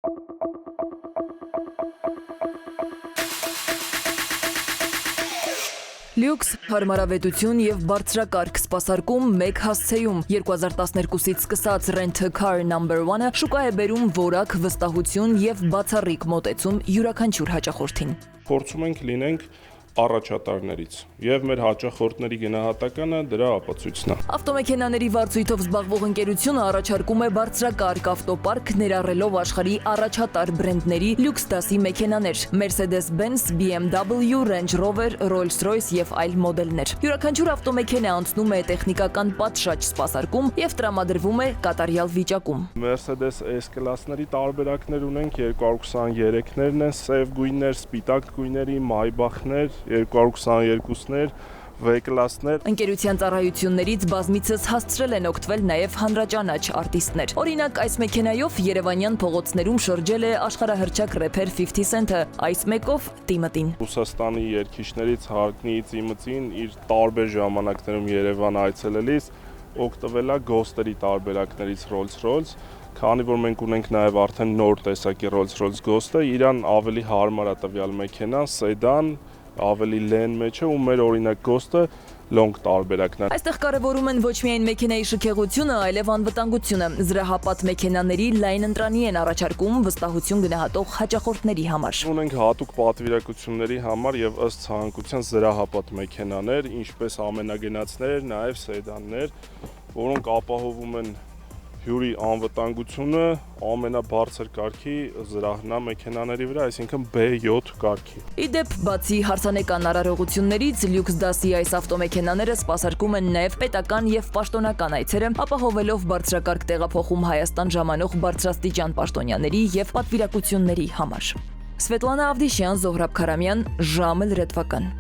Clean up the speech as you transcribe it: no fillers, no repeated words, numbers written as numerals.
Լյուքս, հարմարավետություն և բարձրակարգ սպասարկում մեկ հասցեում 2012-ից սկսած Rent-A-Car No.1-ը շուկա է բերում որակ, վստահություն և բացառիկ մոտեցում յուրաքանչյուր հաճախորդին։ Փորձում ենք լինենք առաջատարներից եւ մեր հաճախորդների գնահատականը դրա ապացույցն է։ Ավտոմեքենաների վարձույթով զբաղվող ընկերությունը առաջարկում է բարձրակարգ ավտոպարկ ներառելով աշխարհի առաջատար բրենդների լյուքս դասի մեքենաներ՝ Mercedes-Benz, BMW, Range Rover, Rolls-Royce եւ այլ մոդելներ։ Յուրաքանչյուր ավտոմեքենա անցնում է տեխնիկական պատշաճ սպասարկում եւ տրամադրվում է կատարյալ վիճակում։ Mercedes S-կլասների տարբերակներ ունենք, 223-ներն են, սև գույններ, սպիտակ գույների, մայբախներ, 222-ներ, V-կլասներ։ Ընկերության ծառայություններից բազմիցս հասցրել են օգտվել նաև հանրաճանաչ արտիստներ։ Օրինակ, այս մեքենայով երևանյան փողոցներում շրջել է աշխարհահռչակ рэփեր 50 Cent-ը, այս մեկով Տիմտին։ Ռուսաստանի երգիչներից Հարկնիից իմծին իր տարբեր ժամանակներում Երևան այցելելիս օգտվել է Ghost-երի տարբերակներից Rolls-Royce, քանի որ մենք ունենք նաև արդեն նոր տեսակի Rolls-Royce Ghost-ը, իրան ավելի հարմար է տվյալ մեքենան, սեդան, ավելի լեն մեջ է ու մեր օրինակ Ghost-ը long տարբերակն է։ Այստեղ կարևորում են ոչ միայն մեքենայի շքեղությունը, այլև անվտանգությունը։ Զրահապատ մեքենաների լայն ընտրանի են առաջարկում վստահություն գնահատող հաճախորդների համար։ Ունենք հատուկ պատվիրակությունների համար եւ ըստ ցանկության զրահապատ մեքենաներ, ինչպես ամենագնացներ, նաեւ սեդաններ, որոնք ապահովում են հյուրի անվտանգությունը ամենաբարձր կարգի զրահնա մեքենաների վրա, այսինքն B7 կարգի։ Իդեպ, բացի հարսանեկան արարողություններից, լյուքս դասի այս ավտոմեքենաները սպասարկում են նաև պետական եւ պաշտոնական այցերը, ապահովելով բարձրակարգ տեղափոխում Հայաստան ժամանող բարձրաստիճան պաշտոնյաների եւ պատվիրակությունների համար։ Սվետլանա Ավդիշյան, Զոհրաբ Քարամյան, ժամը լրատվական։